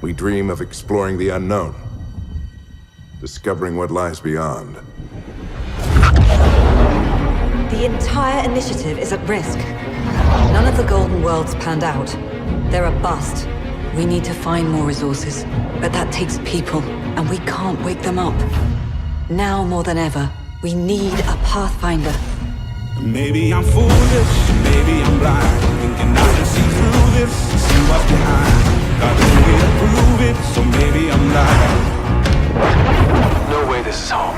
We dream of exploring the unknown, discovering what lies beyond. The entire initiative is at risk. None of the Golden Worlds panned out. They're a bust. We need to find more resources, but that takes people, and we can't wake them up. Now more than ever, we need a Pathfinder. Maybe I'm foolish, maybe I'm blind, thinking I can see through this, see what's behind. Got no way to prove it, so maybe I'm lying. No way this is home.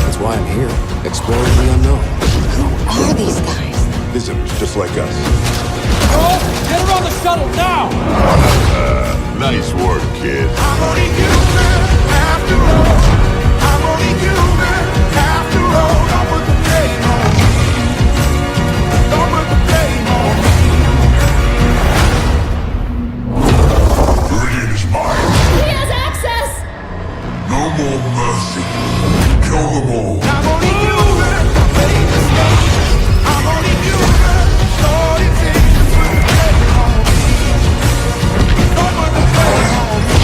That's why I'm here, exploring the unknown. Who are these guys? Visitors just like us. Get her on the shuttle now! Nice work, kid. I'm only human, after all. I'm only human, after all. Don't put the blame on me. Don't put the blame on me. Meridian is mine. He has access! No more mercy. Kill them all. I'm only human, I made mistakes. I'm only human, all it takes is put the blame on me. Don't put the blame on me.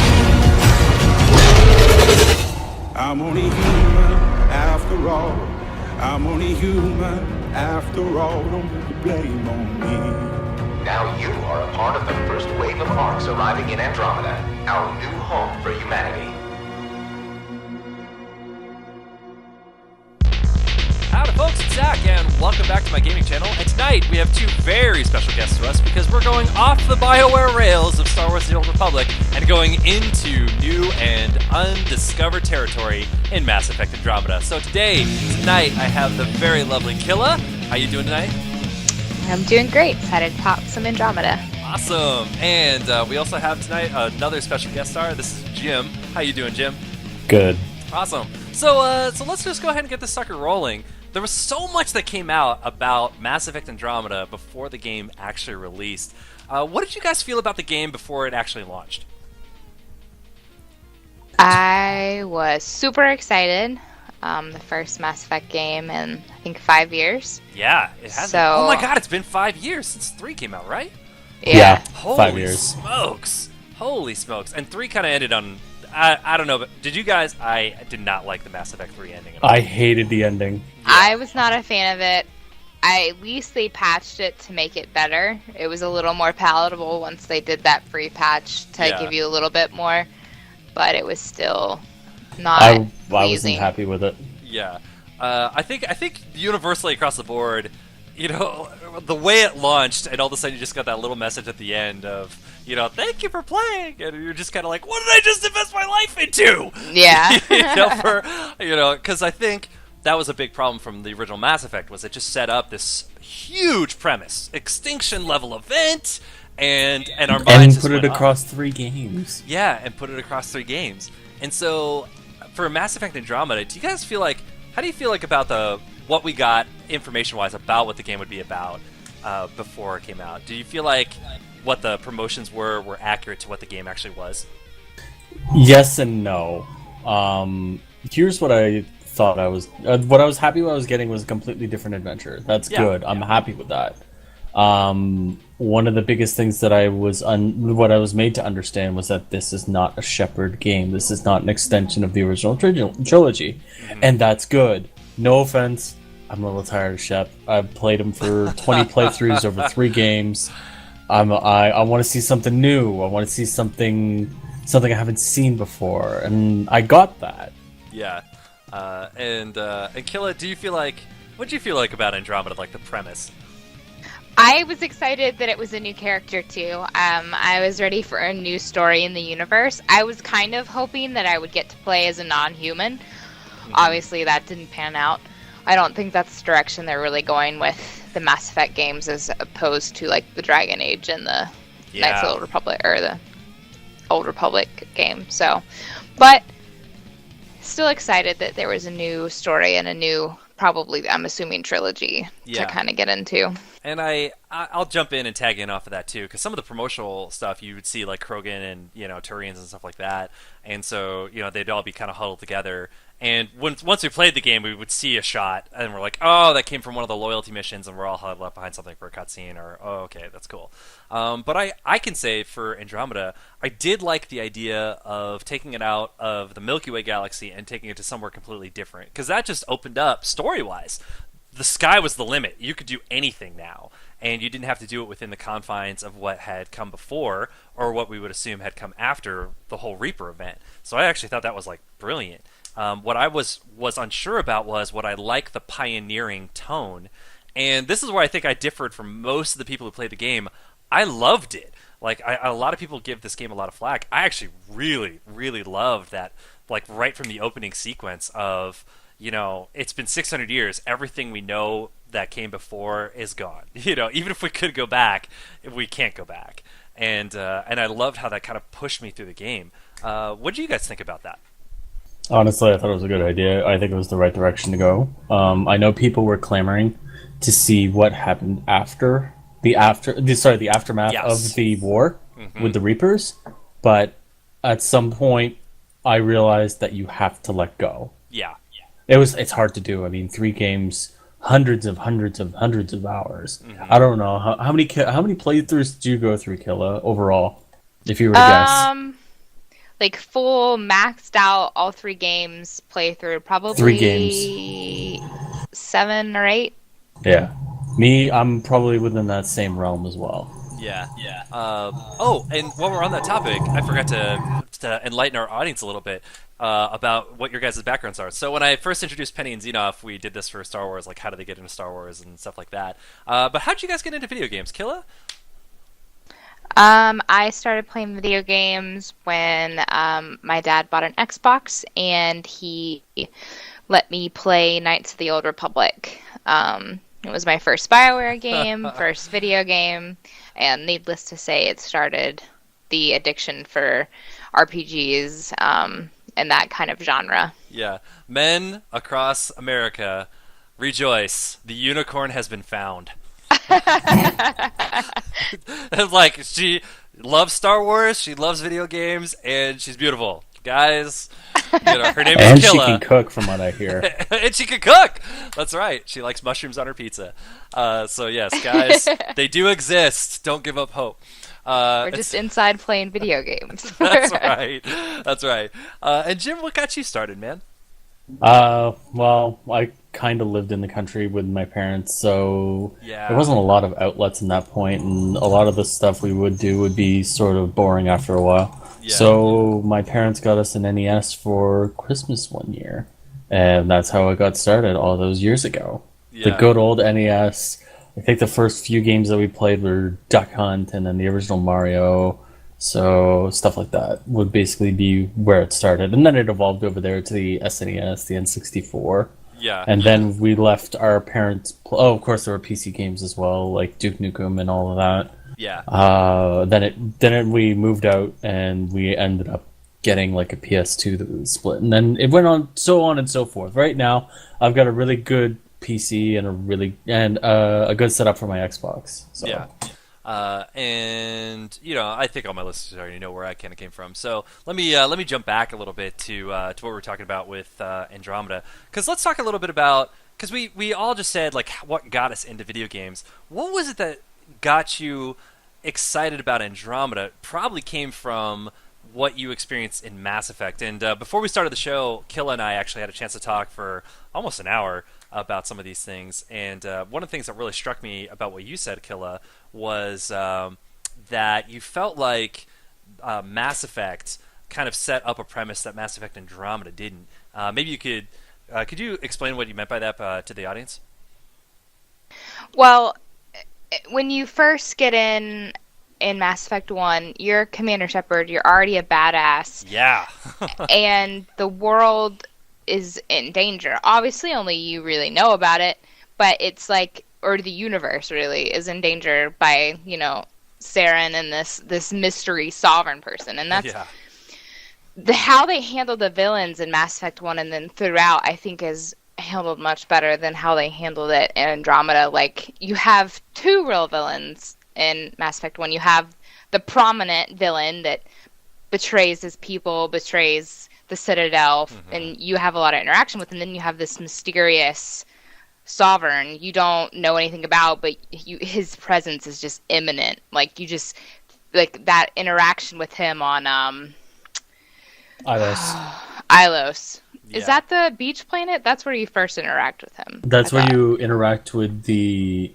I'm only human, after all. I'm only human, after all. Don't put the blame on me. Now you are a part of the first wave of arcs arriving in Andromeda, our new home for humanity. Howdy folks, it's Zach, and welcome back to my gaming channel. And tonight we have two very special guests to us because we're going off the BioWare rails of Star Wars The Old Republic and going into new and undiscovered territory in Mass Effect Andromeda. So tonight, I have the very lovely Killa. How you doing tonight? I'm doing great. Excited to talk some Andromeda. Awesome. And we also have tonight another special guest star. This is Jim. How you doing, Jim? Good. Awesome. So let's just go ahead and get this sucker rolling. There was so much that came out about Mass Effect Andromeda before the game actually released. What did you guys feel about the game before it actually launched? I was super excited. The first Mass Effect game in, I think, 5 years. Yeah, it has. So, oh my god, it's been 5 years since 3 came out, right? Yeah. Holy 5 years. Smokes. Holy smokes. And 3 kind of ended on... I don't know, but did you guys... I did not like the Mass Effect 3 ending at all. I hated the ending. Yeah. I was not a fan of it. At least they patched it to make it better. It was a little more palatable once they did that free patch to give you a little bit more. But it was still not I wasn't pleasing. happy with it. Yeah. I think universally across the board, you know, the way it launched, and all of a sudden you just got that little message at the end of, you know, thank you for playing, and you're just kind of like, what did I just invest my life into? Yeah. Because I think that was a big problem from the original Mass Effect, was it just set up this huge premise, extinction level event, and our minds put it went across up. 3 games. Yeah, and put it across 3 games. And so, for Mass Effect Andromeda, do you guys feel like, how do you feel like about what we got information-wise about what the game would be about before it came out? Do you feel like what the promotions were accurate to what the game actually was? Yes and no. Here's what I thought I was... what I was happy what I was getting was a completely different adventure. That's good. I'm happy with that. One of the biggest things that what I was made to understand was that this is not a Shepard game. This is not an extension of the original trilogy. And that's good. No offense, I'm a little tired of Shep. I've played him for 20 playthroughs over 3 games. I want to see something new. I want to see something I haven't seen before, and I got that. Yeah. And Killa, what do you feel like about Andromeda, like the premise? I was excited that it was a new character too. I was ready for a new story in the universe. I was kind of hoping that I would get to play as a non-human. Obviously, that didn't pan out. I don't think that's the direction they're really going with the Mass Effect games, as opposed to like the Dragon Age and the Knights of the Old Republic, or the Old Republic game. So, but still excited that there was a new story and a new, probably, I'm assuming, trilogy to kind of get into. And I'll jump in and tag in off of that too, because some of the promotional stuff you would see like Krogan and Turians and stuff like that, and so they'd all be kind of huddled together. And once we played the game, we would see a shot, and we're like, oh, that came from one of the loyalty missions, and we're all huddled up behind something for a cutscene, or, oh, okay, that's cool. But I can say for Andromeda, I did like the idea of taking it out of the Milky Way galaxy and taking it to somewhere completely different, because that just opened up, story-wise. The sky was the limit. You could do anything now, and you didn't have to do it within the confines of what had come before, or what we would assume had come after the whole Reaper event. So I actually thought that was, like, brilliant. What I was unsure about was what I like the pioneering tone, and this is where I think I differed from most of the people who played the game. I loved it. Like, a lot of people give this game a lot of flack. I actually really, really loved that, like, right from the opening sequence of, you know, it's been 600 years, everything we know that came before is gone. You know, even if we could go back, we can't go back. And I loved how that kind of pushed me through the game. What do you guys think about that? Honestly, I thought it was a good idea. I think it was the right direction to go. I know people were clamoring to see what happened after the aftermath Yes. of the war with the Reapers, but at some point, I realized that you have to let go. Yeah. It's hard to do. I mean, 3 games, hundreds of hours. I don't know how many playthroughs do you go through, Killa, overall, if you were to guess. Like full maxed out all 3 games playthrough, probably 3 games, 7 or 8. Yeah, me, I'm probably within that same realm as well. Yeah. Oh, and while we're on that topic, I forgot to enlighten our audience a little bit about what your guys' backgrounds are. So when I first introduced Penny and Xenoff, we did this for Star Wars, like how do they get into Star Wars and stuff like that. But how did you guys get into video games, Killa? I started playing video games when my dad bought an Xbox, and he let me play Knights of the Old Republic. It was my first BioWare game, first video game, and needless to say, it started the addiction for RPGs and that kind of genre. Yeah. Men across America, rejoice. The unicorn has been found. Like, she loves Star Wars, she loves video games, and she's beautiful. Guys, you know, her name is And Killa. she can cook, from what I hear. And she can cook! That's right. She likes mushrooms on her pizza. So yes, guys, they do exist. Don't give up hope. We're just inside playing video games. That's right. That's right. And Jim, what got you started, man? Well, I kind of lived in the country with my parents, so there wasn't a lot of outlets in that point, and a lot of the stuff we would do would be sort of boring after a while. Yeah. So my parents got us an NES for Christmas one year, and that's how it got started all those years ago. Yeah. The good old NES. I think the first few games that we played were Duck Hunt and then the original Mario. So stuff like that would basically be where it started. And then it evolved over there to the SNES, the N64. Yeah. And then we left our parents... Oh, of course, there were PC games as well, like Duke Nukem and all of that. Yeah. Then we moved out and we ended up getting like a PS2 that was split. And then it went on and so forth. Right now, I've got a really good PC and a good setup for my Xbox. So. Yeah. And you know, I think all my listeners already know where I kind of came from. So let me jump back a little bit to what we were talking about with Andromeda, because let's talk a little bit about, because we all just said like what got us into video games. What was it that got you excited about Andromeda? Probably came from what you experienced in Mass Effect. And before we started the show, Killa and I actually had a chance to talk for almost an hour about some of these things. And one of the things that really struck me about what you said, Killa, was that you felt like Mass Effect kind of set up a premise that Mass Effect Andromeda didn't. Maybe you could you explain what you meant by that to the audience? Well, when you first get in Mass Effect 1, you're Commander Shepard, you're already a badass. Yeah. And the world is in danger. Obviously, only you really know about it, but it's like, or the universe really is in danger by, you know, Saren and this mystery sovereign person. And that's how they handle the villains in Mass Effect 1 and then throughout, I think is handled much better than how they handled it in Andromeda. Like, you have 2 real villains in Mass Effect 1. You have the prominent villain that betrays his people, betrays the Citadel, and you have a lot of interaction with, and then you have this mysterious sovereign you don't know anything about, but his presence is just imminent. Like, you just, like, that interaction with him on Ilos. Yeah. Is that the beach planet? That's where you first interact with him. That's where you interact with the.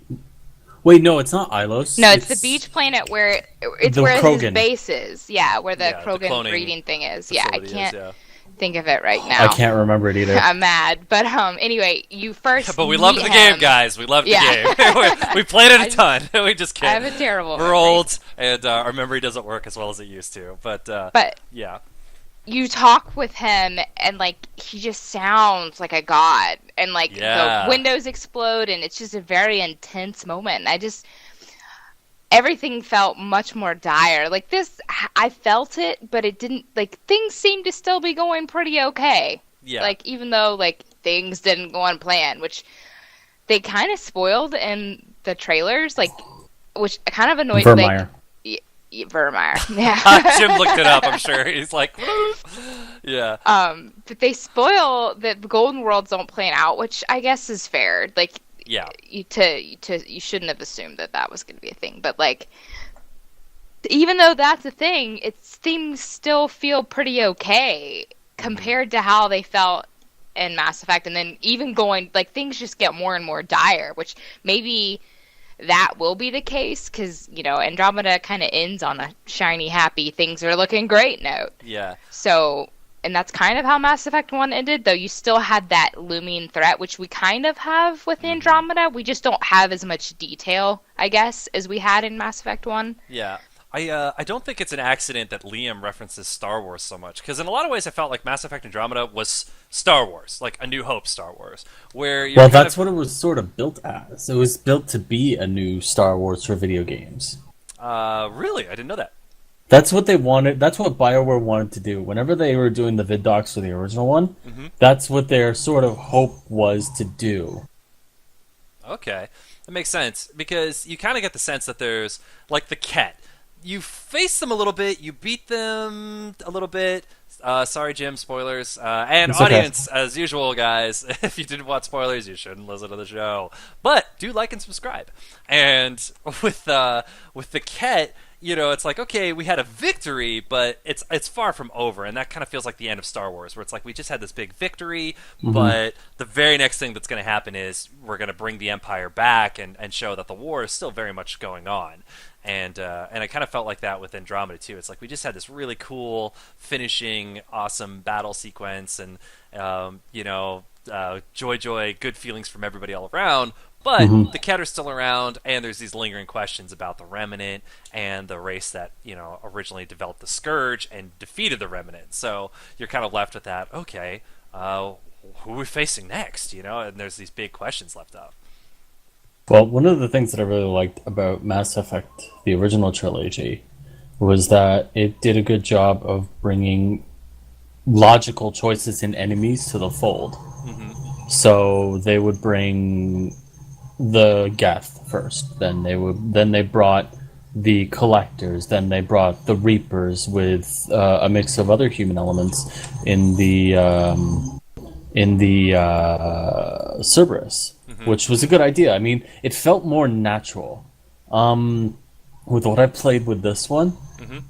Wait, no, it's not Ilos. No, it's the beach planet where it's the where Krogan. his base is. Yeah, where the Yeah, the Krogan cloning breeding thing is. Yeah, I facility can't think of it right now. I can't remember it either. I'm mad, but anyway, you first. But we loved meet the game, him. guys. We loved Yeah. the game. we played it a ton. We just I can't. have a terrible We're memory. old, and our memory doesn't work as well as it used to. But yeah. You talk with him, and like he just sounds like a god, and like Yeah. the windows explode, and it's just a very intense moment. Everything felt much more dire. Like this, I felt it, but it didn't. Like, things seemed to still be going pretty okay. Yeah. Like, even though like things didn't go on plan, which they kind of spoiled in the trailers, like, which kind of annoyed me. Vermeer. Vermeer. Yeah. Jim looked it up, I'm sure. He's like, yeah. But they spoil that the Golden Worlds don't plan out, which I guess is fair. Like, Yeah. you shouldn't have assumed that was going to be a thing. But like, even though that's a thing, things still feel pretty okay compared to how they felt in Mass Effect. And then even going, like, things just get more and more dire, which maybe that will be the case, because, you know, Andromeda kind of ends on a shiny, happy, things are looking great note. Yeah. So, and that's kind of how Mass Effect 1 ended, though you still had that looming threat, which we kind of have with Andromeda. We just don't have as much detail, I guess, as we had in Mass Effect 1. Yeah. I don't think it's an accident that Liam references Star Wars so much, because in a lot of ways I felt like Mass Effect Andromeda was Star Wars, like A New Hope Star Wars, where you're Well, that's what it was sort of built as. It was built to be a new Star Wars for video games. Really? I didn't know that. That's what they wanted. That's what BioWare wanted to do. Whenever they were doing the vid docs for the original one, that's what their sort of hope was to do. Okay. That makes sense, because you kind of get the sense that there's, like, the Ket. You face them a little bit, you beat them a little bit. Sorry, Jim, spoilers. And It's okay. audience, as usual, guys, if you didn't want spoilers, you shouldn't listen to the show. But do like and subscribe. And with the Ket, you know, it's like, okay, we had a victory, but it's far from over, and that kind of feels like the end of Star Wars, where it's like we just had this big victory, but the very next thing that's going to happen is we're going to bring the Empire back and show that the war is still very much going on. And I kind of felt like that with Andromeda too. It's like we just had this really cool finishing, awesome battle sequence, and joy, good feelings from everybody all around. But the Ket are still around, and there's these lingering questions about the Remnant and the race that, you know, originally developed the Scourge and defeated the Remnant. So you're kind of left with that. Okay, who are we facing next? You know, and there's these big questions left up. Well, one of the things that I really liked about Mass Effect, the original trilogy, was that it did a good job of bringing logical choices in enemies to the fold. So they would bring the Geth first, then they brought the Collectors, then they brought the Reapers with a mix of other human elements in the Cerberus, which was a good idea. I mean, it felt more natural. With what I played with this one,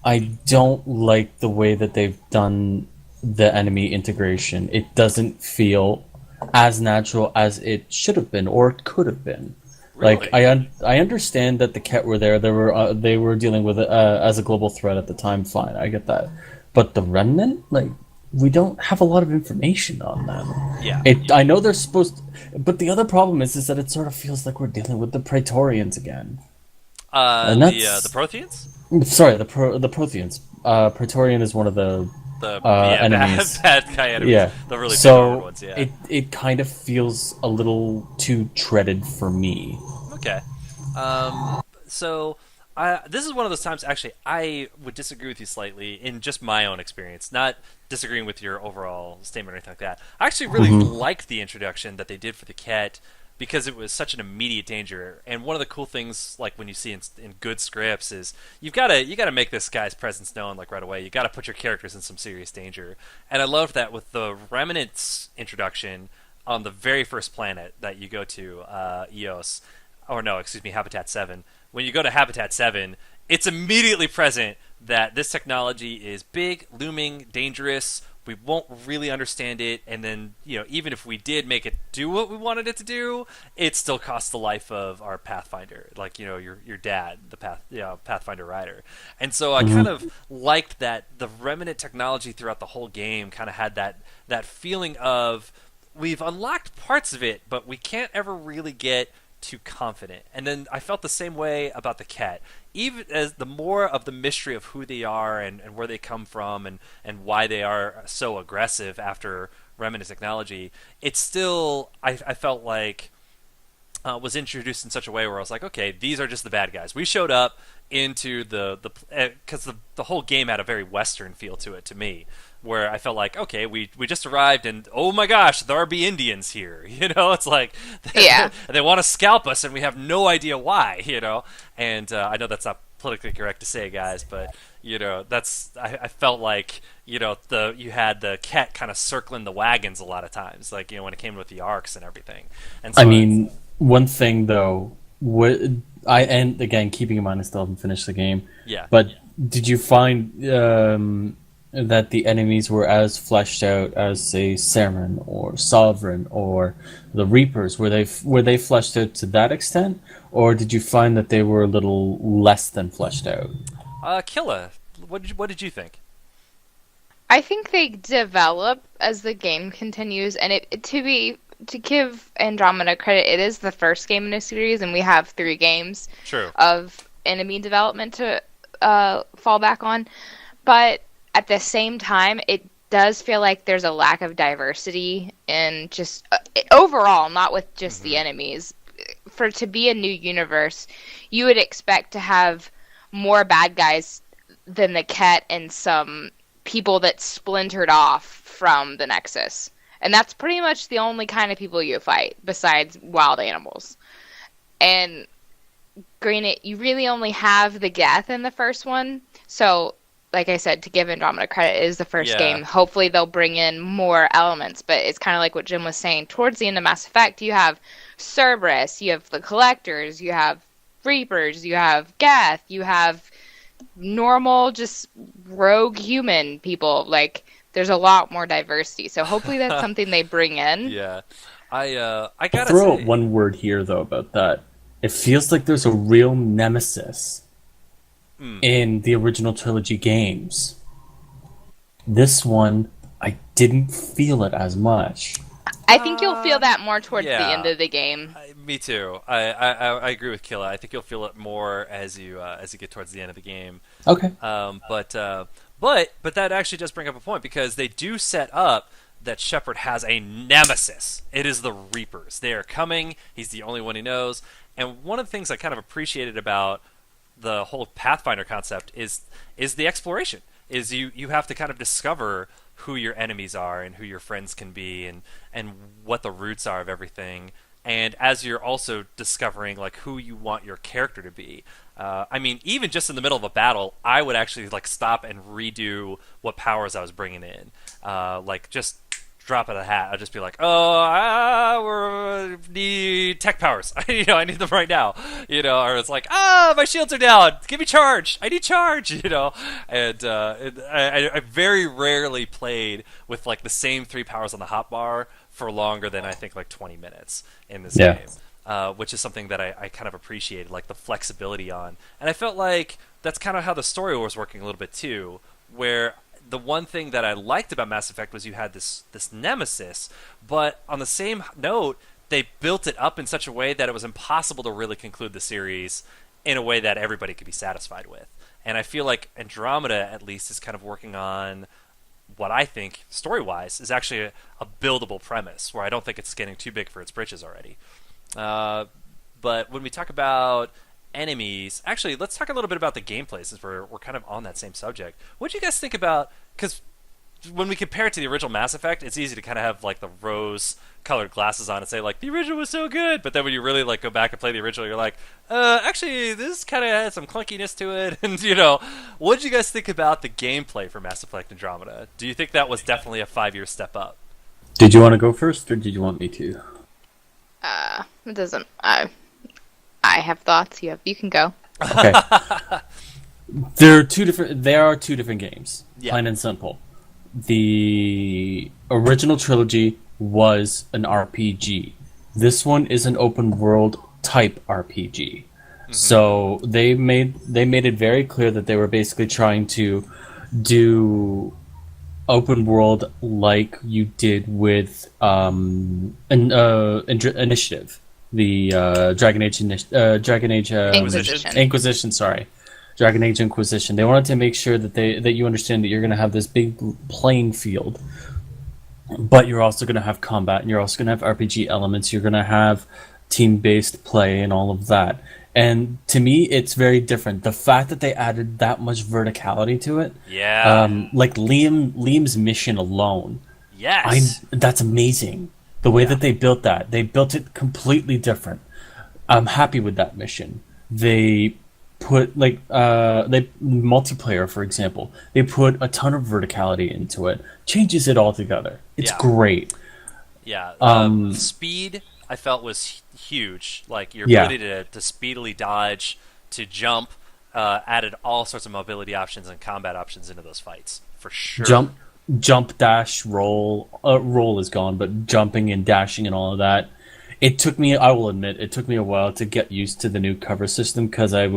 I don't like the way that they've done the enemy integration. It doesn't feel as natural as it should have been, or it could have been. Really? Like, I understand that the Ket were there. They were dealing with it as a global threat at the time. Fine, I get that. But the Remnant, like, we don't have a lot of information on them. Yeah. I know they're supposed to, but the other problem is that it sort of feels like we're dealing with the Praetorians again. And that's, The Protheans? Sorry, the Protheans. Praetorian is one of the enemies. Bad guy enemies. Yeah. The really big so ones, yeah. it kind of feels a little too treaded for me. Okay. So this is one of those times, actually, I would disagree with you slightly in just my own experience, not disagreeing with your overall statement or anything like that. I actually really liked the introduction that they did for the Ket because it was such an immediate danger. And one of the cool things, like when you see in good scripts, is you gotta make this guy's presence known like right away. You gotta put your characters in some serious danger. And I loved that with the Remnants introduction on the very first planet that you go to, Eos, or no, excuse me, Habitat 7. When you go to Habitat 7, it's immediately present that this technology is big, looming, dangerous. We won't really understand it, and then, even if we did make it do what we wanted it to do, it still costs the life of our Pathfinder, like, your dad, the Pathfinder rider. And so I kind of liked that the Remnant technology throughout the whole game kind of had that feeling of, we've unlocked parts of it, but we can't ever really get too confident. And then I felt the same way about the Ket. Even as the more of the mystery of who they are and where they come from and why they are so aggressive after Remnant technology, it's still, I felt like, was introduced in such a way where I was like, okay, these are just the bad guys. We showed up into because the whole game had a very Western feel to it to me, where I felt like, okay, we just arrived and, oh my gosh, there be Indians here, it's like, they want to scalp us and we have no idea why, and I know that's not politically correct to say, guys, but, that's, I felt like, you had the Ket kind of circling the wagons a lot of times, like, when it came with the arcs and everything. And so one thing though, and again, keeping in mind I still haven't finished the game, yeah, but did you find that the enemies were as fleshed out as, say, Saren or Sovereign or the Reapers? Were they fleshed out to that extent, or did you find that they were a little less than fleshed out? Killa, what did you think? I think they develop as the game continues, and to give Andromeda credit, it is the first game in a series, and we have 3 games of enemy development to fall back on. But at the same time, it does feel like there's a lack of diversity in just overall, not with just the enemies. For to be a new universe, you would expect to have more bad guys than the Ket and some people that splintered off from the Nexus. And that's pretty much the only kind of people you fight, besides wild animals. And granted, you really only have the Geth in the first one, so, like I said, to give Andromeda credit, it is the first game. Hopefully they'll bring in more elements, but it's kind of like what Jim was saying. Towards the end of Mass Effect, you have Cerberus, you have the Collectors, you have Reapers, you have Geth, you have normal, just rogue human people. Like, there's a lot more diversity, so hopefully that's something they bring in. Yeah. I gotta throw say, out one word here, though, about that. It feels like there's a real nemesis in the original trilogy games. This one, I didn't feel it as much. I think you'll feel that more towards the end of the game. Me too. I agree with Killa. I think you'll feel it more as you get towards the end of the game. Okay. But that actually does bring up a point, because they do set up that Shepard has a nemesis. It is the Reapers. They are coming. He's the only one he knows. And one of the things I kind of appreciated about the whole Pathfinder concept is the exploration. Is you have to kind of discover who your enemies are and who your friends can be and what the roots are of everything. And as you're also discovering like who you want your character to be. I mean, even just in the middle of a battle, I would actually like stop and redo what powers I was bringing in. Like just drop of the hat. I'd just be like, we need tech powers. I need them right now. Or it's like, my shields are down. Give me charge. I need charge. And I very rarely played with like the same 3 powers on the hotbar for longer than I think like 20 minutes in this game. Which is something that I kind of appreciated, like the flexibility on. And I felt like that's kind of how the story was working a little bit too, where the one thing that I liked about Mass Effect was you had this nemesis, but on the same note, they built it up in such a way that it was impossible to really conclude the series in a way that everybody could be satisfied with. And I feel like Andromeda, at least, is kind of working on what I think, story-wise, is actually a buildable premise, where I don't think it's getting too big for its britches already. But when we talk about enemies, actually, let's talk a little bit about the gameplay, since we're kind of on that same subject. What do you guys think about, because when we compare it to the original Mass Effect, it's easy to kind of have like the rose-colored glasses on and say like the original was so good, but then when you really like go back and play the original, you're like, actually this kind of had some clunkiness to it. And what did you guys think about the gameplay for Mass Effect Andromeda? Do you think that was definitely a 5-year step up? Did you want to go first, or did you want me to? It doesn't. I have thoughts. You can go. Okay. There are two different games. Yeah. Plain and simple. The original trilogy was an RPG. This one is an open world type RPG. So they made it very clear that they were basically trying to do open world like you did with Initiative, the Dragon Age Inquisition. Sorry, Dragon Age Inquisition. They wanted to make sure that you understand that you're going to have this big playing field, but you're also going to have combat, and you're also going to have RPG elements. You're going to have team-based play and all of that. And to me, it's very different. The fact that they added that much verticality to it, like Liam's mission alone, that's amazing. The way that they built built it completely different. I'm happy with that mission. They put multiplayer, for example, they put a ton of verticality into it, changes it all together. It's great. Speed I felt was huge. Like your ability to speedily dodge, to jump, added all sorts of mobility options and combat options into those fights for sure. Jump, dash, roll. Roll is gone, but jumping and dashing and all of that. I will admit, it took me a while to get used to the new cover system because I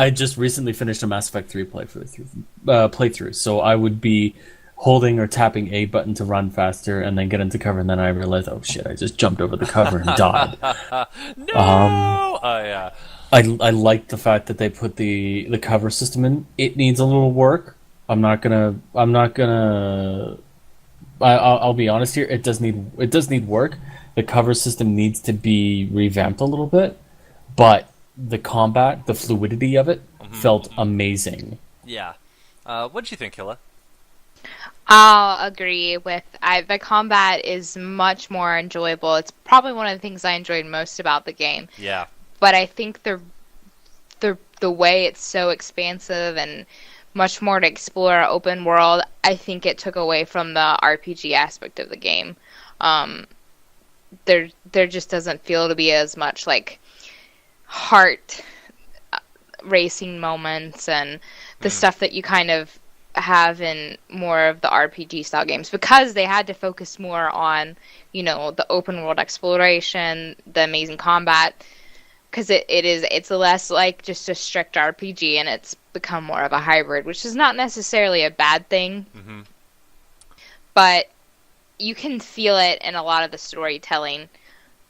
just recently finished a Mass Effect 3 playthrough, so I would be holding or tapping A button to run faster and then get into cover, and then I realized, oh shit, I just jumped over the cover and died. No! I like the fact that they put the cover system in. It needs a little work. I'll be honest here. It does need work. The cover system needs to be revamped a little bit, but the combat, the fluidity of it, felt amazing. Yeah. What did you think, Hilla? I'll agree with the combat is much more enjoyable. It's probably one of the things I enjoyed most about the game. Yeah. But I think the way it's so expansive and much more to explore open world, I think it took away from the RPG aspect of the game. There just doesn't feel to be as much like heart racing moments and the stuff that you kind of have in more of the RPG style games, because they had to focus more on, the open world exploration, the amazing combat, because it's less like just a strict RPG, and it's become more of a hybrid, which is not necessarily a bad thing. But you can feel it in a lot of the storytelling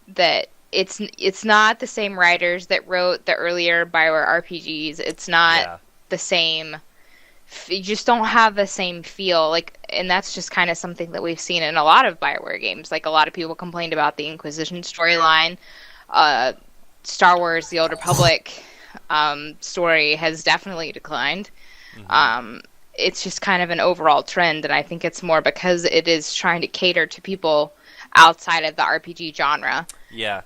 that it's not the same writers that wrote the earlier BioWare RPGs. It's not the same. You just don't have the same feel, and that's just kind of something that we've seen in a lot of BioWare games. Like, a lot of people complained about the Inquisition storyline. Star Wars: The Old Republic story has definitely declined. It's just kind of an overall trend, and I think it's more because it is trying to cater to people outside of the RPG genre. Yeah.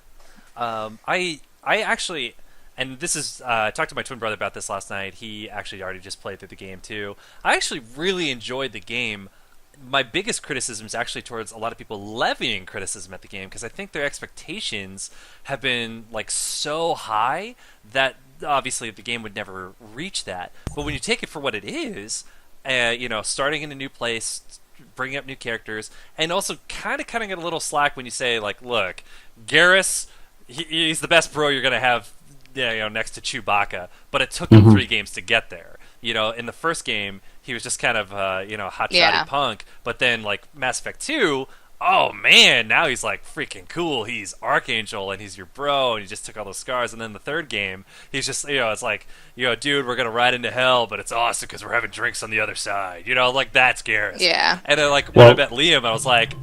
I actually, and this is, I talked to my twin brother about this last night. He actually already just played through the game too. I actually really enjoyed the game. My biggest criticism is actually towards a lot of people levying criticism at the game, because I think their expectations have been so high that obviously the game would never reach that. But when you take it for what it is, starting in a new place, bringing up new characters, and also kind of cutting it a little slack when you say, look, Garrus, he's the best bro you're going to have next to Chewbacca, but it took him 3 games to get there. In the first game, he was just kind of, hot-shotty punk, but then, Mass Effect 2, oh man, now he's freaking cool. He's Archangel and he's your bro, and he just took all those scars. And then the third game, he's just, it's dude, we're gonna ride into hell, but it's awesome because we're having drinks on the other side. That's Garrus. Yeah. And then when I met Liam, I was like,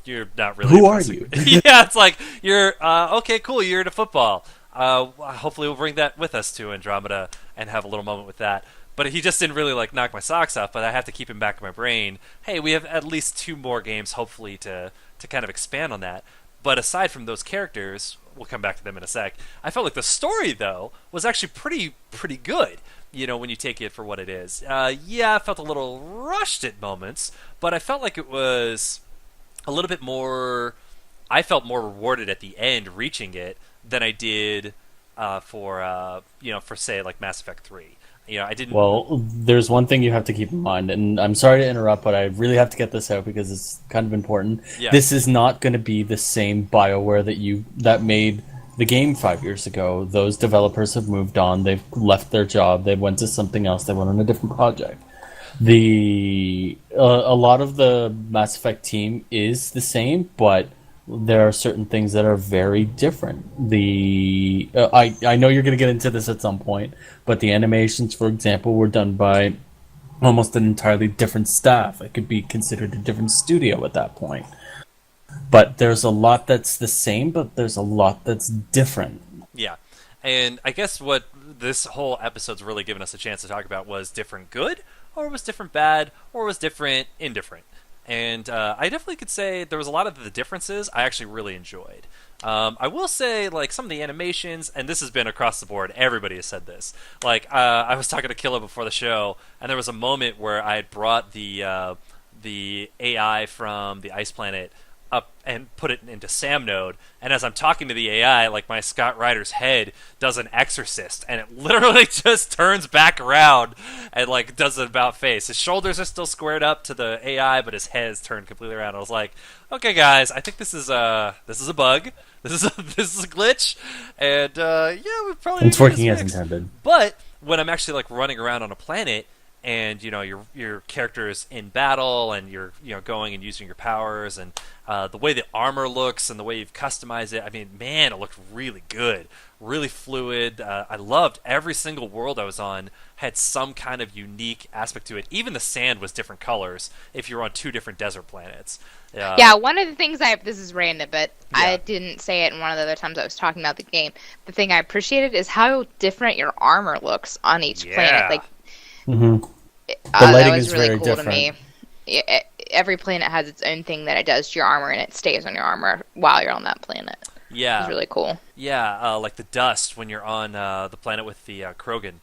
you're not really. Who are you? Yeah, it's you're okay, cool. You're into football. Hopefully we'll bring that with us to Andromeda. and have a little moment with that. But he just didn't really like knock my socks off. But I have to keep him back in my brain. Hey, we have at least 2 more games, hopefully, to kind of expand on that. But aside from those characters, we'll come back to them in a sec. I felt like the story, though, was actually pretty good. You know, when you take it for what it is. Yeah, I felt a little rushed at moments, but I felt like it was a little bit more. I felt more rewarded at the end reaching it than I did for say like Mass Effect 3. You know, I didn't. Well, there's one thing you have to keep in mind, and I'm sorry to interrupt, but I really have to get this out because it's kind of important. Yeah. This is not going to be the same BioWare that made the game 5 years ago. Those developers have moved on. They've left their job. They went to something else. They went on a different project. A lot of the Mass Effect team is the same, but there are certain things that are very different. I know you're going to get into this at some point, but the animations, for example, were done by almost an entirely different staff. It could be considered a different studio at that point. But there's a lot that's the same, but there's a lot that's different. Yeah. And I guess what this whole episode's really given us a chance to talk about was different good, or was different bad, or was different indifferent. And I definitely could say there was a lot of the differences I actually really enjoyed. I will say, like, some of the animations, and this has been across the board, everybody has said this. Like, I was talking to Killa before the show, and there was a moment where I had brought the AI from the ice planet up and put it into Sam node, and as I'm talking to the AI, like, my Scott Ryder's head does an exorcist, and it literally just turns back around and, like, does an about face. His shoulders are still squared up to the AI, but his head is turned completely around. I was like, okay, guys, I think this is a bug. This is a glitch, and yeah, we probably It's working as intended. But when I'm actually, like, running around on a planet, and, you know, your character is in battle, and you're, you know, going and using your powers, and the way the armor looks and the way you've customized it, I mean, man, it looked really good, really fluid. I loved every single world I was on had some kind of unique aspect to it. Even the sand was different colors if you're on 2 different desert planets. Yeah, one of the things this is random, but Yeah. I didn't say it in one of the other times I was talking about the game. The thing I appreciated is how different your armor looks on each planet. Like, Mm-hmm. that lighting was is really very cool to different. me. Every planet has its own thing that it does to your armor, and it stays on your armor while you're on that planet. Yeah. It's really cool. Yeah, like the dust when you're on the planet with the Krogan.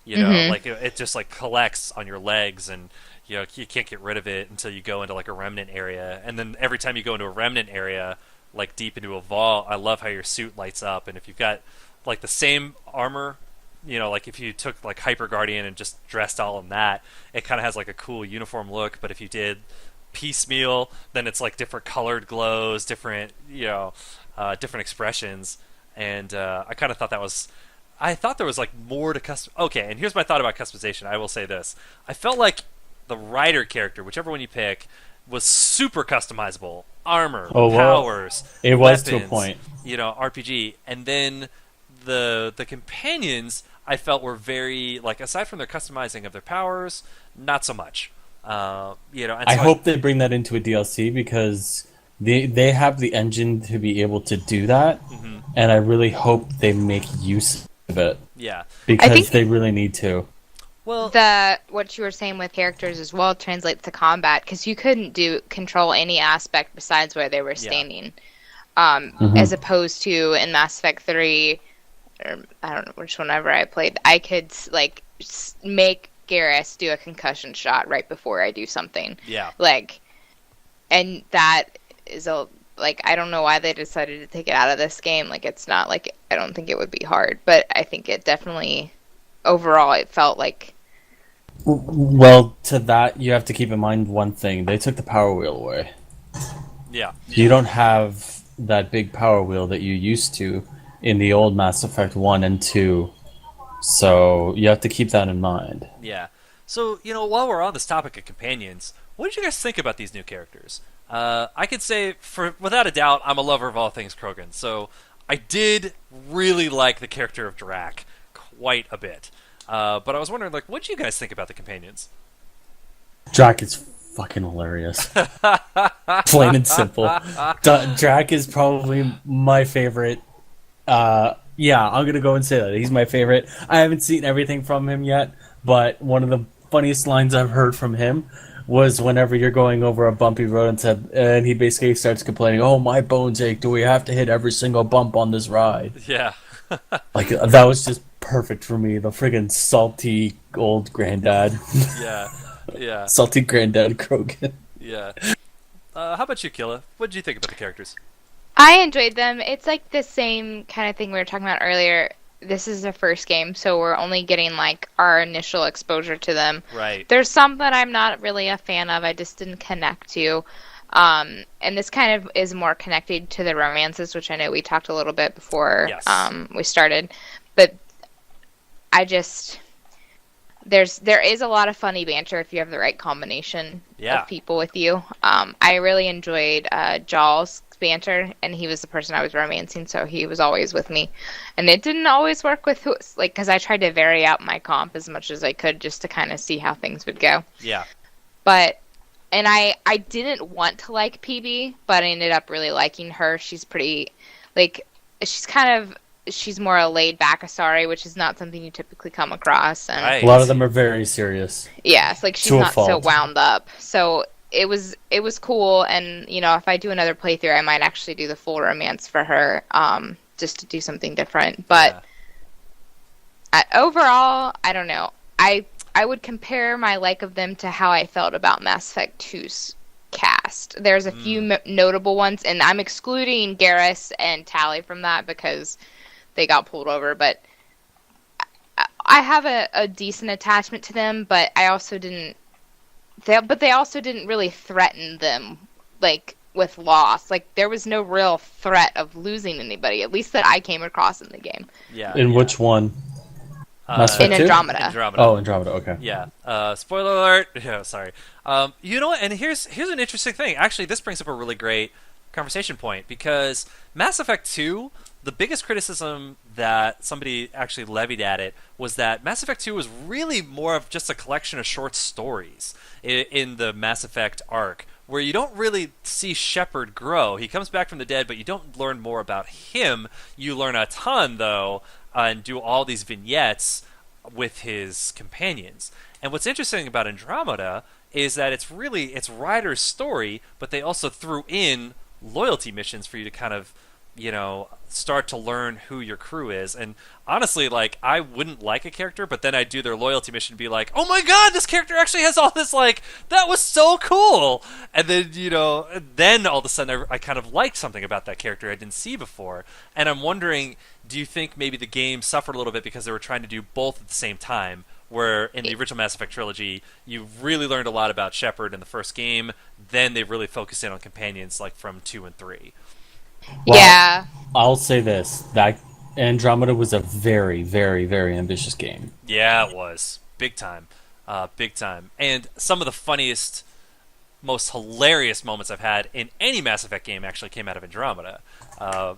You know, like it just, like, collects on your legs, and, you know, you can't get rid of it until you go into, like, a remnant area. And then every time you go into a remnant area, like, deep into a vault, I love how your suit lights up. And if you've got, like, the same armor, you know, like, if you took, like, Hyper Guardian and just dressed all in that, it kind of has, like, a cool uniform look. But if you did piecemeal, then it's, like, different colored glows, different, you know, different expressions. And I kind of thought I thought there was, like, more to custom. Okay, and here's my thought about customization. I will say this: I felt like the Ryder character, whichever one you pick, was super customizable. Armor, powers, it was weapons, to a point. You know, RPG, and then the companions I felt were very, like, aside from their customizing of their powers, not so much. You know, and I so hope they bring that into a DLC because they have the engine to be able to do that, and I really hope they make use of it. Yeah, because they really need to. Well, what you were saying with characters as well translates to combat, because you couldn't control any aspect besides where they were standing, as opposed to in Mass Effect 3, or I don't know which one ever I played, I could, like, make Garrus do a concussion shot right before I do something. Yeah. Like, and that is I don't know why they decided to take it out of this game. Like, it's not like, I don't think it would be hard, but I think it definitely, overall, it felt like. Well, to that, you have to keep in mind one thing. They took the power wheel away. Yeah. You don't have that big power wheel that you used to in the old Mass Effect 1 and 2. So you have to keep that in mind. Yeah. So, you know, while we're on this topic of companions, what did you guys think about these new characters? I could say, without a doubt, I'm a lover of all things Krogan. So I did really like the character of Drac quite a bit. But I was wondering, like, what did you guys think about the companions? Drac is fucking hilarious. Plain and simple. Drac is probably my favorite Yeah, I'm gonna go and say that he's my favorite. I haven't seen everything from him yet, but one of the funniest lines I've heard from him was whenever you're going over a bumpy road and he basically starts complaining, "Oh, my bones ache. Do we have to hit every single bump on this ride?" Yeah. Like that was just perfect for me. The friggin' salty old granddad, Yeah. Yeah. salty granddad Krogan. Yeah. How about you, Killa? What did you think about the characters? I enjoyed them. It's like the same kind of thing we were talking about earlier. This is the first game, so we're only getting like our initial exposure to them. Right. There's some that I'm not really a fan of. I just didn't connect to. And this kind of is more connected to the romances, which I know we talked a little bit before Yes. we started. But I just there is a lot of funny banter if you have the right combination Yeah. of people with you. I really enjoyed Jaw's banter, and he was the person I was romancing, so he was always with me. And it didn't always work with because I tried to vary out my comp as much as I could just to kind of see how things would go. Yeah. But and I didn't want to like PB, but I ended up really liking her. She's pretty she's more a laid back Asari, which is not something you typically come across. And Right. A lot of them are very serious. yeah, it's like she's To a not so fault. wound up. So it was cool, and if I do another playthrough, I might actually do the full romance for her, just to do something different. But overall, I don't know. I would compare my like of them to how I felt about Mass Effect 2's cast. There's a few notable ones, and I'm excluding Garrus and Tally from that because they got pulled over. But I have a decent attachment to them, but I also didn't. They also didn't really threaten them like with loss. Like there was no real threat of losing anybody, at least that I came across in the game. Yeah. In which one? Mass In Effect 2? Andromeda. Andromeda. Oh, Andromeda. Okay. Yeah. Spoiler alert. Yeah, sorry. You know what? And here's an interesting thing. Actually, this brings up a really great conversation point because Mass Effect 2, the biggest criticism that somebody actually levied at it was that Mass Effect 2 was really more of just a collection of short stories in the Mass Effect arc, where you don't really see Shepard grow. He comes back from the dead, but you don't learn more about him. You learn a ton, though, and do all these vignettes with his companions. And what's interesting about Andromeda is that it's Ryder's story, but they also threw in loyalty missions for you to kind of, start to learn who your crew is. And honestly, like, I wouldn't like a character, but then I'd do their loyalty mission and be like, oh my god, this character actually has all this, like, that was so cool! And then, then all of a sudden I kind of liked something about that character I didn't see before. And I'm wondering, do you think maybe the game suffered a little bit because they were trying to do both at the same time? Where in the original Mass Effect trilogy, you really learned a lot about Shepard in the first game, then they really focused in on companions, like, from 2 and 3. Well, Yeah. I'll say this: that Andromeda was a very, very, very ambitious game. Yeah, it was. Big time. Big time. And some of the funniest, most hilarious moments I've had in any Mass Effect game actually came out of Andromeda. The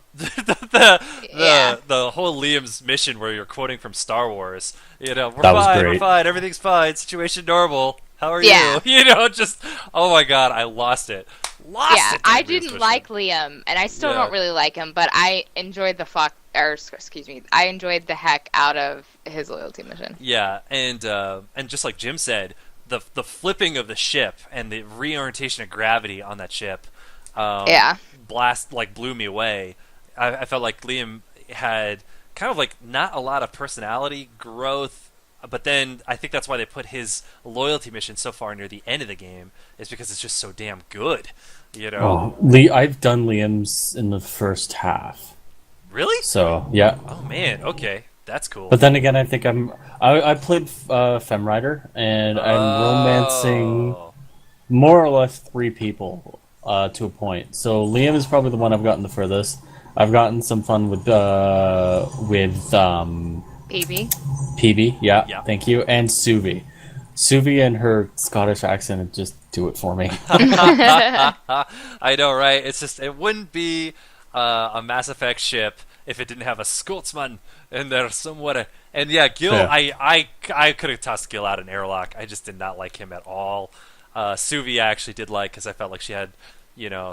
whole Liam's mission where you're quoting from Star Wars. We're That was fine, great. we're fine, everything's fine, situation normal. How are Yeah. you? Just, oh my god, I lost it. Yeah, It I during Liam's didn't mission. like Liam, and I still Yeah. don't really like him, but I enjoyed I enjoyed the heck out of his loyalty mission. Yeah, and just like Jim said, the flipping of the ship and the reorientation of gravity on that ship, Yeah. blew me away. I felt like Liam had kind of like not a lot of personality growth, but then I think that's why they put his loyalty mission so far near the end of the game, is because it's just so damn good. I've done Liam's in the first half. Really? So yeah. Oh man, okay, that's cool. But then again, I think I played Femrider, and I'm romancing more or less 3 people to a point. So Liam is probably the one I've gotten the furthest. I've gotten some fun with Baby. PB, yeah, Yeah. thank you, and Suvi. Suvi and her Scottish accent just do it for me. I know, right? It's just, it wouldn't be a Mass Effect ship if it didn't have a Scotsman in there somewhere. And yeah, Gil, Yeah. I could have tossed Gil out in airlock. I just did not like him at all. Suvi I actually did like because I felt like she had,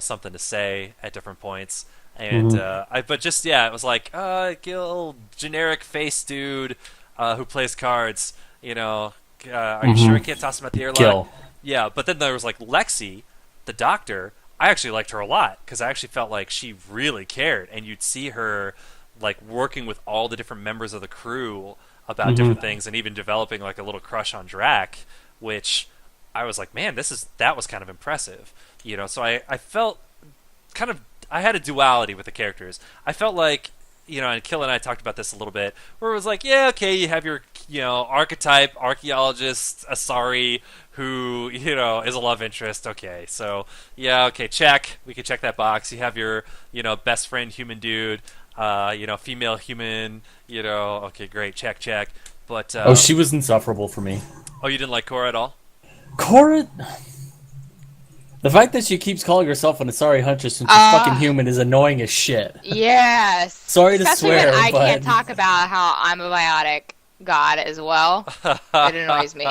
something to say at different points. And it was like Gil, generic face dude who plays cards. You know, are you sure you can't toss him at the airlock? Gil. Yeah, but then there was like Lexi, the doctor. I actually liked her a lot because I actually felt like she really cared, and you'd see her like working with all the different members of the crew about different things, and even developing like a little crush on Drac, which I was like, man, that was kind of impressive, you know. So I felt kind of, I had a duality with the characters. I felt like, you know, and Kill and I talked about this a little bit, where it was like, yeah, okay, you have your, you know, archetype archaeologist Asari who, you know, is a love interest. Okay, so yeah, okay, check. We can check that box. You have your, you know, best friend human dude, you know, female human, you know, okay, great, check. But she was insufferable for me. Oh, you didn't like Cora at all? Cora, the fact that she keeps calling herself an Asari Huntress when she's fucking human is annoying as shit. Yes. Sorry to Especially swear, when I but... can't talk about how I'm a biotic god as well. It annoys me.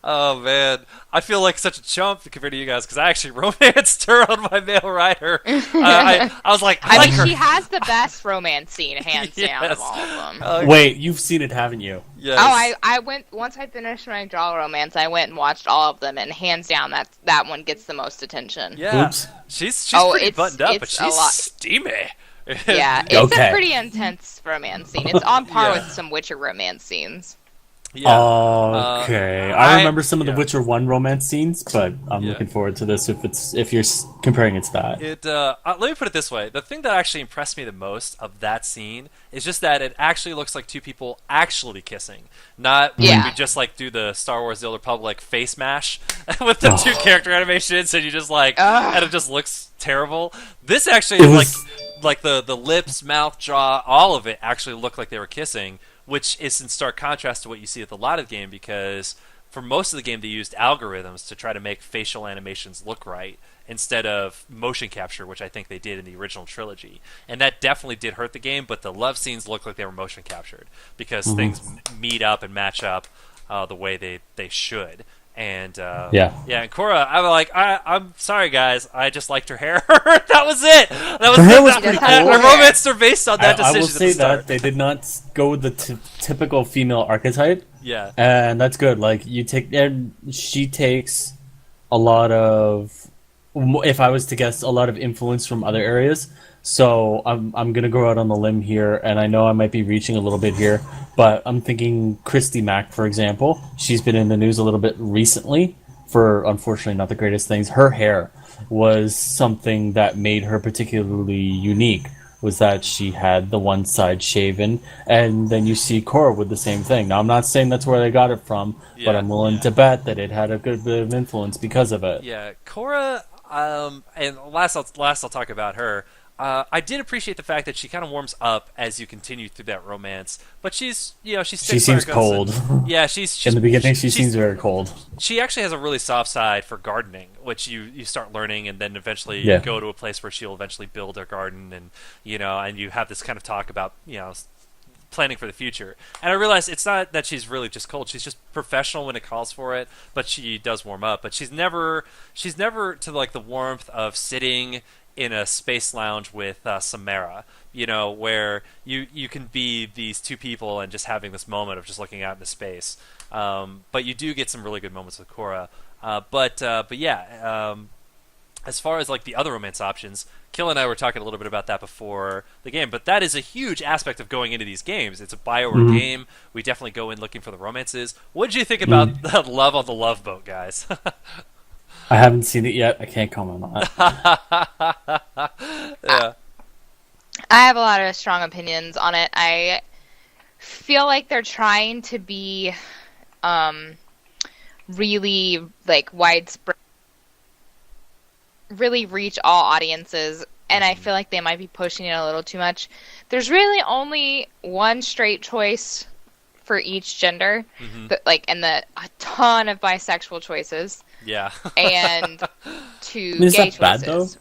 Oh man, I feel like such a chump compared to you guys because I actually romanced her on my male rider. I was like, I like her. She has the best romance scene, hands down, Yes. of all of them. Wait, you've seen it, haven't you? Yes. Oh, I went, once I finished my draw romance, I went and watched all of them, and hands down, that one gets the most attention. Yeah. Oops. She's Oh, pretty it's- buttoned up, but it's a she's lot. steamy. Yeah, it's Okay. a pretty intense romance scene. It's on par Yeah. with some Witcher romance scenes. Yeah. Okay, I remember some of the yeah. Witcher 1 romance scenes, but I'm Yeah. looking forward to this if you're comparing it to that. Let me put it this way: the thing that actually impressed me the most of that scene is just that it actually looks like two people actually kissing, not when Yeah. we just like do the Star Wars: The Old Republic face mash with the two character animations, and you just like, and it just looks terrible. This actually It is was- like the lips, mouth, jaw, all of it actually looked like they were kissing, which is in stark contrast to what you see at the lot of the game, because for most of the game they used algorithms to try to make facial animations look right instead of motion capture, which I think they did in the original trilogy. And that definitely did hurt the game, but the love scenes look like they were motion captured because things meet up and match up the way they should. And and Cora, I'm sorry guys, I just liked her hair. That was it. That was Her hair it. was pretty cool. I romanced her based on that I decision will at say the start. that they did not go with the typical female archetype, Yeah. and that's good. Like she takes a lot of, if I was to guess, a lot of influence from other areas. So I'm gonna go out on the limb here, and I know I might be reaching a little bit here, but I'm thinking Christy Mack, for example. She's been in the news a little bit recently for, unfortunately, not the greatest things. Her hair was something that made her particularly unique, was that she had the one side shaven, and then you see Cora with the same thing. Now, I'm not saying that's where they got it from, but I'm willing to bet that it had a good bit of influence because of it. Yeah, Cora, and last I'll talk about her. I did appreciate the fact that she kind of warms up as you continue through that romance, but she seems cold. Yeah, she's In the beginning, she seems very cold. She actually has a really soft side for gardening, which you start learning, and then eventually you go to a place where she'll eventually build her garden, and and you have this kind of talk about planning for the future. And I realize it's not that she's really just cold; she's just professional when it calls for it. But she does warm up. But she's never to like the warmth of sitting in a space lounge with Samara, where you can be these two people and just having this moment of just looking out into space. But you do get some really good moments with Cora. But as far as like the other romance options, Kill and I were talking a little bit about that before the game, but that is a huge aspect of going into these games. It's a BioWare game. We definitely go in looking for the romances. What did you think about the Love on the Love Boat, guys? I haven't seen it yet. I can't comment on it. Yeah. I have a lot of strong opinions on it. I feel like they're trying to be really like widespread, really reach all audiences, and I feel like they might be pushing it a little too much. There's really only one straight choice for each gender, but a ton of bisexual choices. Yeah. And two Is gay that bad, choices. though?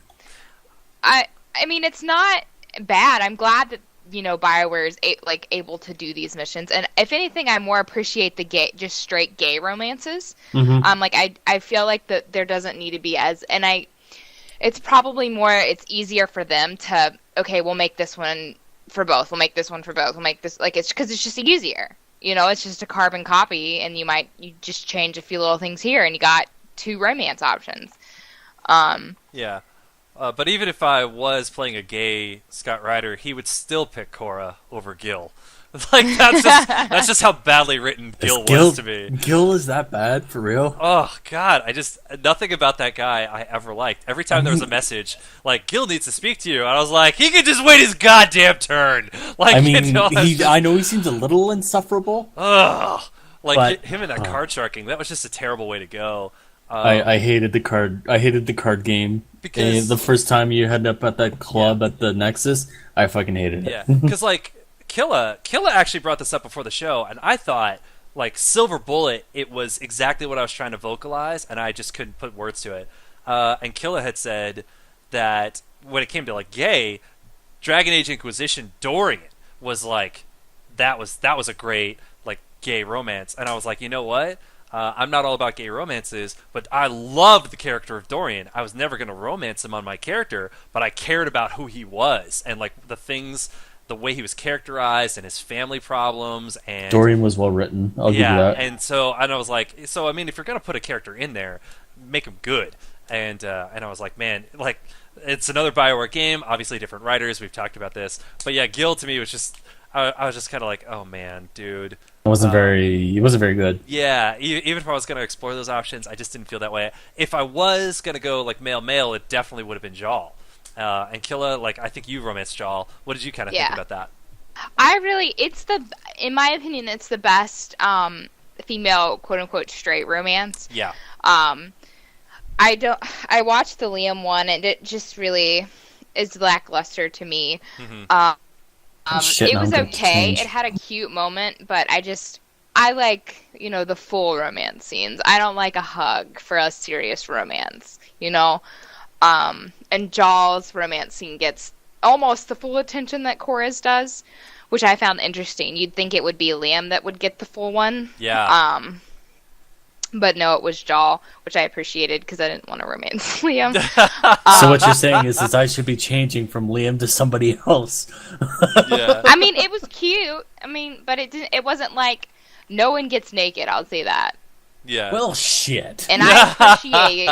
I mean, it's not bad. I'm glad that BioWare is able to do these missions, and if anything, I more appreciate the just straight gay romances. I feel like that there doesn't need to be it's probably it's easier for them to, okay, we'll make this one for both. We'll make this one for both. We'll make this, like, it's because it's just easier. You know, it's just a carbon copy, and you just change a few little things here, and you got 2 romance options. Yeah. But even if I was playing a gay Scott Ryder, he would still pick Cora over Gil. Like, that's just how badly written Gil was to me. Gil is that bad, for real? Oh, God. Nothing about that guy I ever liked. Every time there was a message, like, Gil needs to speak to you, and I was like, he could just wait his goddamn turn. Like, I mean, you know, I know he seems a little insufferable. Ugh. Like, but, him and that card sharking, that was just a terrible way to go. I hated the card game. Because the first time you head up at that club at the Nexus, I fucking hated it. Yeah, because, like, Killa actually brought this up before the show, and I thought, like, Silver Bullet, it was exactly what I was trying to vocalize, and I just couldn't put words to it. And Killa had said that when it came to, like, gay, Dragon Age Inquisition Dorian was, like, that was a great, like, gay romance. And I was like, you know what? I'm not all about gay romances, but I loved the character of Dorian. I was never going to romance him on my character, but I cared about who he was and, like, the way he was characterized and his family problems. And Dorian was well written. I'll give you that. And I was like, I mean, if you're gonna put a character in there, make him good. And I was like, man, like, it's another BioWare game, obviously different writers. We've talked about this, but yeah, Gil to me was just, I was just kind of like, oh man, dude, It wasn't very good. Yeah, even if I was gonna explore those options, I just didn't feel that way. If I was gonna go like male, it definitely would have been Jaal. And Killa, like, I think you romanced Jaal. What did you kind of think about that? In my opinion, it's the best female quote unquote straight romance. Yeah. I watched the Liam one, and it just really is lackluster to me. Mm-hmm. It was okay. It had a cute moment, but I like, the full romance scenes. I don't like a hug for a serious romance, And Jaal's romance scene gets almost the full attention that Cora's does, which I found interesting. You'd think it would be Liam that would get the full one. Yeah. But no, it was Jaal, which I appreciated because I didn't want to romance Liam. So what you're saying is I should be changing from Liam to somebody else. Yeah. I mean, it was cute. But it wasn't like no one gets naked. I'll say that. Yeah. Well, shit. And I appreciate,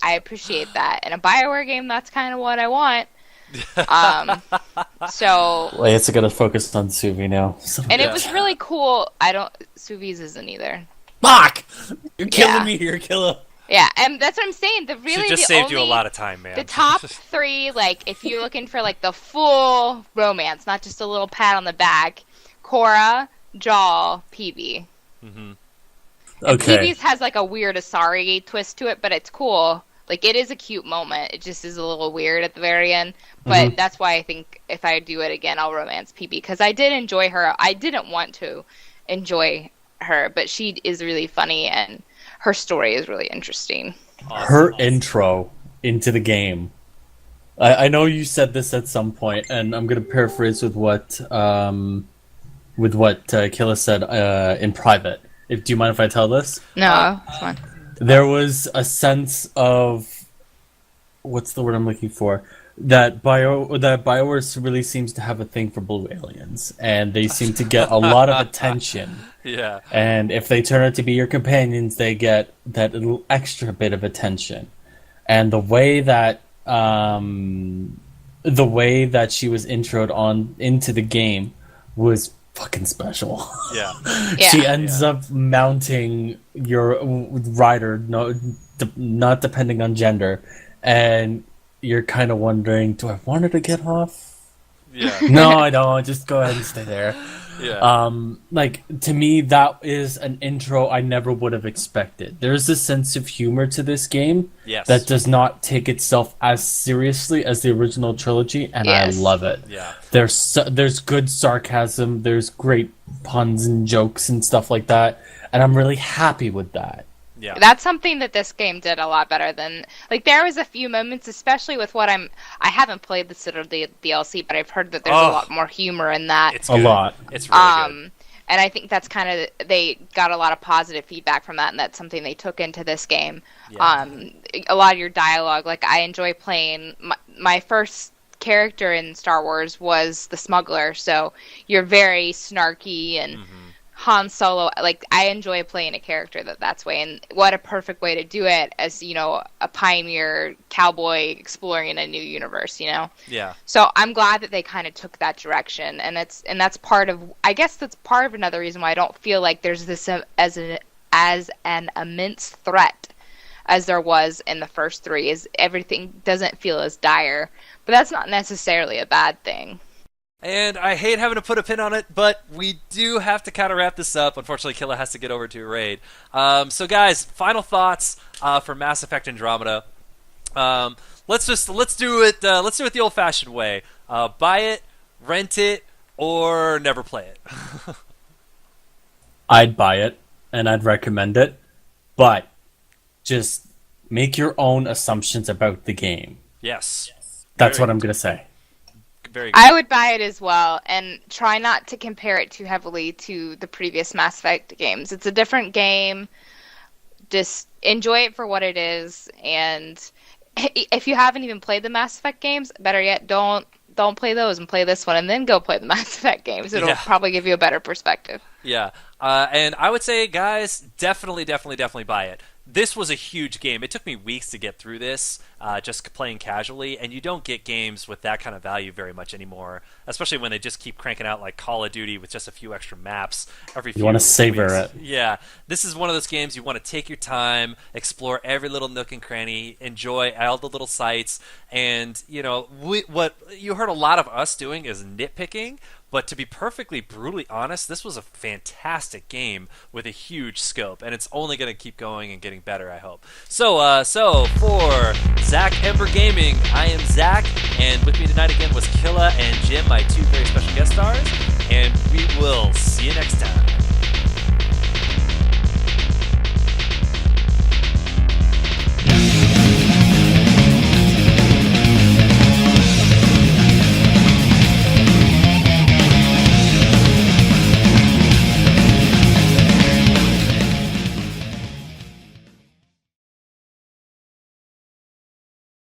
I appreciate that. In a BioWare game, that's kind of what I want. So. Well, it's gonna focus on Suvi now. It was really cool. Suvi's isn't either. Fuck! You're killing me here, Killa. Yeah, and that's what I'm saying. She just saved you a lot of time, man. The top 3, like, if you're looking for, like, the full romance, not just a little pat on the back, Cora, Jaal, Peebee. Mm-hmm. Okay. Peebee's has, like, a weird Asari twist to it, but it's cool. Like, it is a cute moment. It just is a little weird at the very end. But that's why I think if I do it again, I'll romance Peebee. Because I did enjoy her. I didn't want to enjoy her, but she is really funny, and her story is really interesting. Her intro into the game. I know you said this at some point, and I'm going to paraphrase with what Killa said in private. Do you mind if I tell this? No, it's fine. There was a sense of, what's the word I'm looking for? That BioWare really seems to have a thing for blue aliens, and they seem to get a lot of attention. Yeah. And if they turn out to be your companions, they get that little extra bit of attention. And the way that she was introed into the game was fucking special. Yeah. She ends up mounting your rider, not depending on gender, and you're kind of wondering, do I want her to get off? Yeah. No, I don't. Just go ahead and stay there. Yeah. To me, that is an intro I never would have expected. There's a sense of humor to this game that does not take itself as seriously as the original trilogy, and I love it. Yeah. There's good sarcasm, there's great puns and jokes and stuff like that, and I'm really happy with that. Yeah. That's something that this game did a lot better than, like, there was a few moments, especially with I haven't played the DLC, but I've heard that there's a lot more humor in that. It's a lot. It's really good. And I think that's kind of, they got a lot of positive feedback from that, and that's something they took into this game. Yeah. A lot of your dialogue, like I enjoy playing, my first character in Star Wars was the smuggler, so you're very snarky and Han Solo, like I enjoy playing a character that's way, and what a perfect way to do it as, you know, a pioneer cowboy exploring a new universe, you know? Yeah. So I'm glad that they kind of took that direction, and that's part of, I guess that's part of another reason why I don't feel like there's this as an immense threat as there was in the first 3, is everything doesn't feel as dire, but that's not necessarily a bad thing. And I hate having to put a pin on it, but we do have to kind of wrap this up. Unfortunately, Killa has to get over to a raid. So, guys, final thoughts for Mass Effect Andromeda. Let's do it the old-fashioned way. Buy it, rent it, or never play it. I'd buy it, and I'd recommend it, but just make your own assumptions about the game. Yes. That's what I'm going to say. Very good. I would buy it as well, and try not to compare it too heavily to the previous Mass Effect games. It's a different game. Just enjoy it for what it is, and if you haven't even played the Mass Effect games, better yet, don't play those and play this one, and then go play the Mass Effect games. It'll probably give you a better perspective. Yeah, and I would say, guys, definitely buy it. This was a huge game. It took me weeks to get through this, just playing casually, and you don't get games with that kind of value very much anymore, especially when they just keep cranking out like Call of Duty with just a few extra maps every few You want to savor weeks. it. Yeah, this is one of those games you want to take your time, explore every little nook and cranny, enjoy all the little sights, and, you know, what you heard a lot of us doing is nitpicking. But to be perfectly brutally honest, this was a fantastic game with a huge scope, and it's only going to keep going and getting better, I hope. So for Zach Ember Gaming, I am Zach, and with me tonight again was Killa and Jim, my 2 very special guest stars, and we will see you next time.